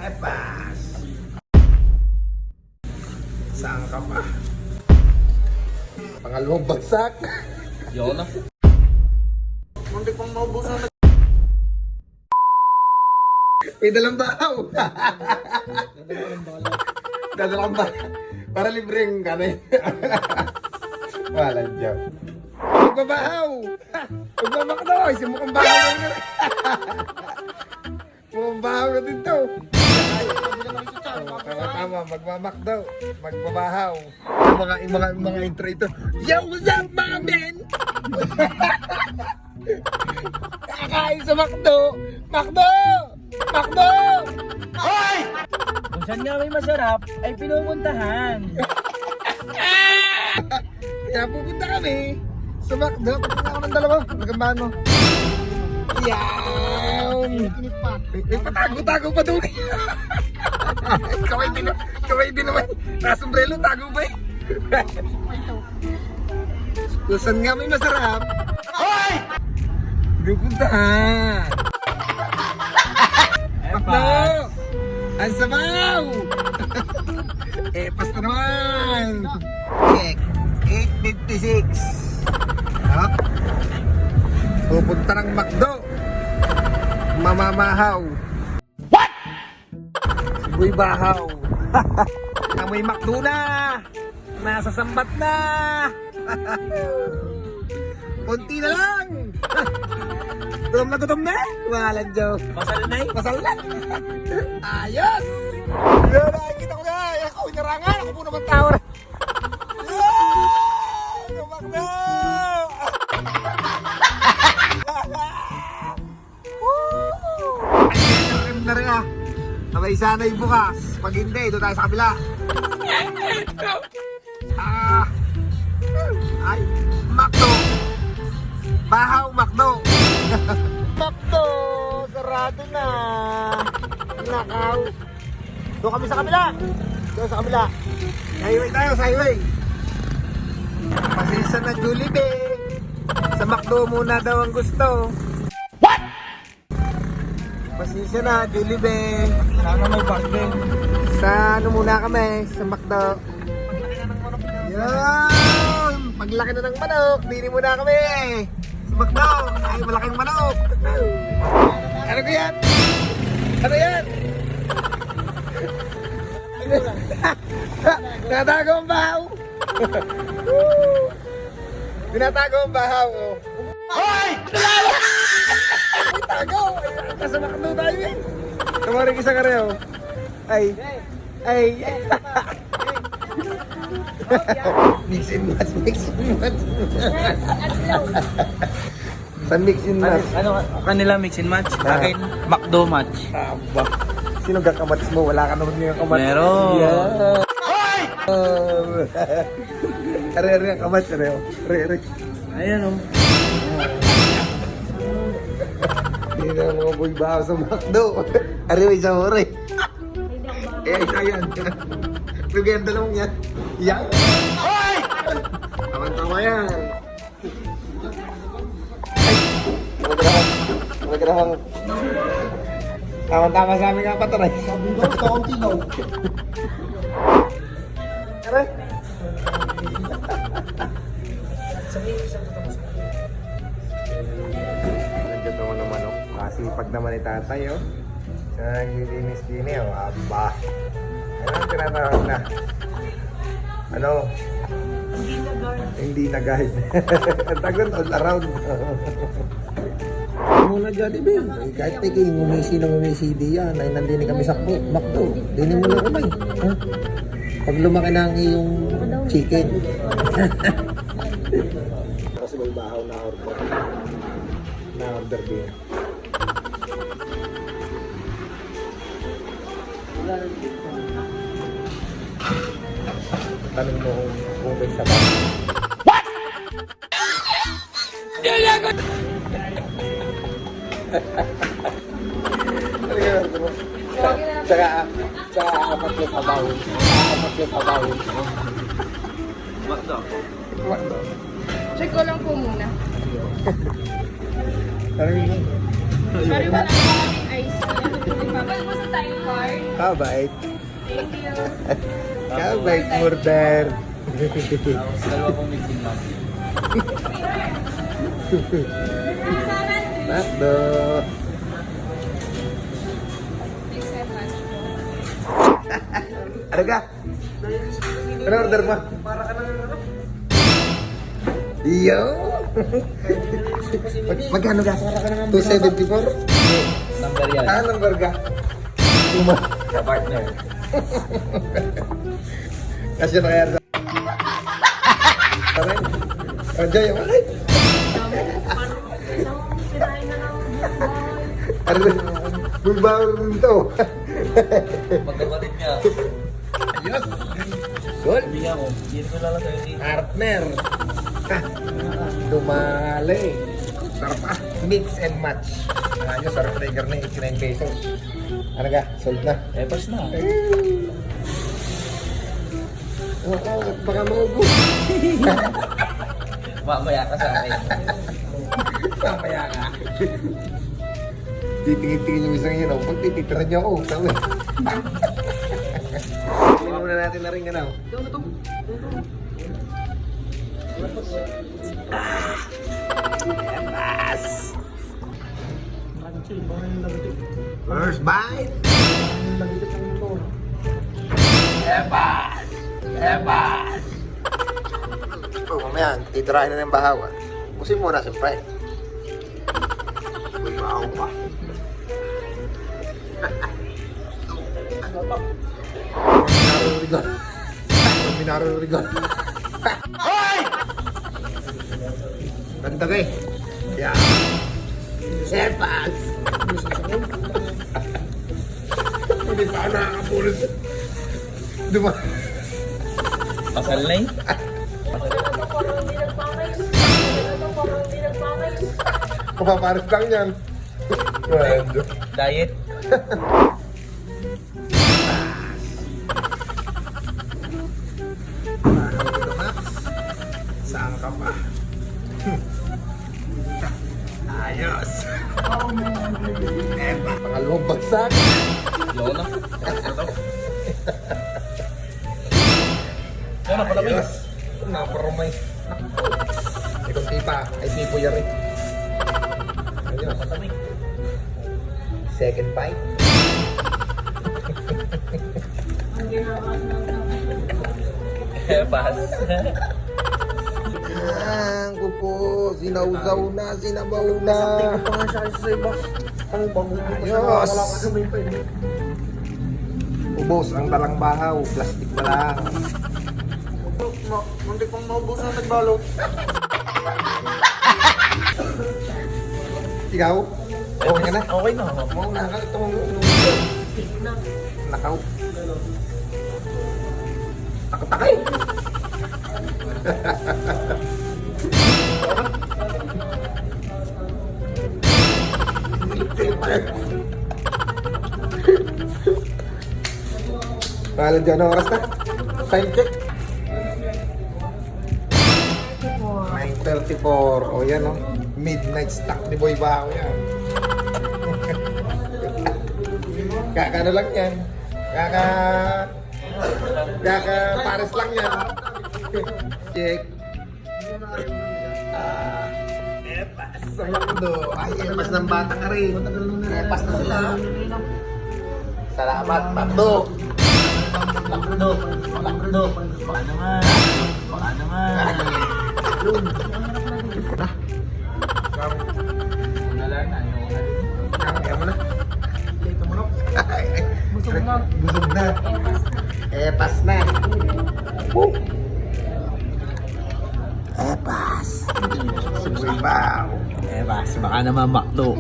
Epas! Saan ka pa? Pangalawang bagsak. Yun na. Hindi pang maubusan na. May dalang bahaw. Dadalang bahaw. Para libreng kanay. Walang joke. Magbabahaw! Magbamakdo! Isin mo kong bahaw na rin. Mukhang bahaw na din to. Tama, magmamakdo. Magbabahaw. Yung mga intro ito. Yo, what's up mga men? Kakain sa Makdo! Makdo! Makdo! Hoy! Kung saan nga may masarap, ay pinupuntahan. Kaya pupunta kami sa Makdo. Pupunta ako ng dalawa. Nagambano. Yawn! May patago-tago pa doon. Kaway din naman. Nasombrelo, tago ba eh? Kung saan nga may masarap. Hoy! Pupuntahan. Makdo! Ang sabaw! Basta naman! Check! 8:56. Ha? Pupunta ng Makdo. Mamamahaw. What? Sibuy bahaw. Amoy Makdo na! Nasa sambat na! Konti na lang! Gutom na? Walang joke. Masal na eh. Masal na! Ayos! Yan, nakikita ko na! Ako, inarangan! Ako po naman tower! Tumak na! Ay, na rin ah! Sabay sana yung bukas. Pag hindi, doon tayo sa kabila. Ay, Makdo! Bahaw, Makdo! Makdo! Sarado na! Nakaw! Doon kami sa kabila! Doon sa kabila! Highway tayo, sa highway! Pasisa na Jollibee! Sa Makdo muna daw ang gusto! What? Pasisa na Jollibee! Sana may bargain. Sa ano muna kami? Sa Makdo! Yan! Paglaki na ng manok, dini muna kami! Sa Makdo! Ay, malaking manok! Ano ko yan? Ano yan? Tinatago ang bahaw! Tinatago ang bahaw! Hoy! Tago! Nasa Makdo tayo eh! Tamaring isa ka rin oh! Ay! Ay! Mix and match, mix and match. Sa mix and match. Ano kanila mix and match? Akin, Makdo match. Aba. Sino kakamats mo? Wala ka naman yung kamats. Meron. Yeah. Hoy! Are ang kamats, are. Are. Ayan o. Hindi na mga boy bahaw sa Makdo. Are, isa mo rin. Isa yan. Lugyan dalawang yan. Yan. Hoy! Tama-tama yan. Magandang. Tama-tama sa aming kapatay. Sabi ko, ito akong tinaw. Aray. Nandiyan naman naman, oh. Kasipag naman ni tatay, oh. Siya naglilinis-linis, oh. Aba. Ano ang tinatawag na? Ano? Hindi na guide. Ang tagon, all around. Muna Jollibee. Kahit tayo ngumisi na ngumisi di yan. Ay nandini kami sa Makdo. Dini mo na kumay. Pag lumaki na ang iyong chicken. Kasi may bahaw na order. Na order din. Tanong mo kung may sabaw. What? Tsaka apat na sabaw. Apat na sabaw. Makdo. Makdo. Check ko lang po muna. Sorry. Sorry, wala po kaming ice. Papa, gusto tayong card? Kabait. Thank you. Kabait, murder. Tapos dalawa pong mixing ma'am. Makdo. Thanks so much. Ano ka? Ano order mo? Yo! Magkano ka? 274? Number yan. Ah, number ka? Sa partner. Kasi na kaya sa... Aray? Enjoy yung aray? Aray? Bulbaw rin ito. Magkapatid niya. Ayos! Gold! Hindi ako. Hindi ko lalagay dito. Partner! Ha! Dumali! Sarap ah! Mix and match. Ayos, sarap trigger na 89 pesos. Ano ka? Sold na. Eh, pas na. Oo, baka maubos. Mamaya ka sa akin. Mamaya ka. Titingin-tingin yung isang yun. Pag tititiran niyo ako, sabi. Tingnan muna natin na rin ano. Yes! First bite! Epas! Epas! Oh, mamaya, titirahin na ng bahawan. Pusin muna, siyempre. Uy, bahaw pa. Minarurigon. Minarurigon. Hoy! Nagtagay. Yeah. Epas! Hindi pa ako nakakapulis. Diba? Pasal na eh. Kapaparis lang yan. Well, Diet. saan ka pa? Ayos! Epa! Pangalawang bagsak! Yoko na. Ito. Ano, palamig. Ayos! Naparumay. Ikong tipa, ay tipo yan rin. Ayos! Palamig. Second bite. Eh, pas. Ang kuko, sinausaw na, sinabaw na. Ayos! Ubos ang dalang bahaw, plastic na lang. Hindi kong maubos na nagbalot. Ikaw? Okay ka na? Okay na. Mau na ka itong nakaw. Takot-takay! Kala dyan ang oras na? Time check. 9:34. O yan o. Midnight stock ni Boy Bao yan. Kaka ano lang yan. Kaka pares lang yan. Check. Epas. Sakdo. Ay, epas ng bata ka rin. Epas na sila. Salamat, Pakdo. Pakdo. Pakdo. Baka naman. Baka naman. Una lang na. Kaya mo na. Lito mo no? Busog na. Busog na. Epas na. Woo! Epas. Si Boy Bao. Eh, pas. Baka naman makdo.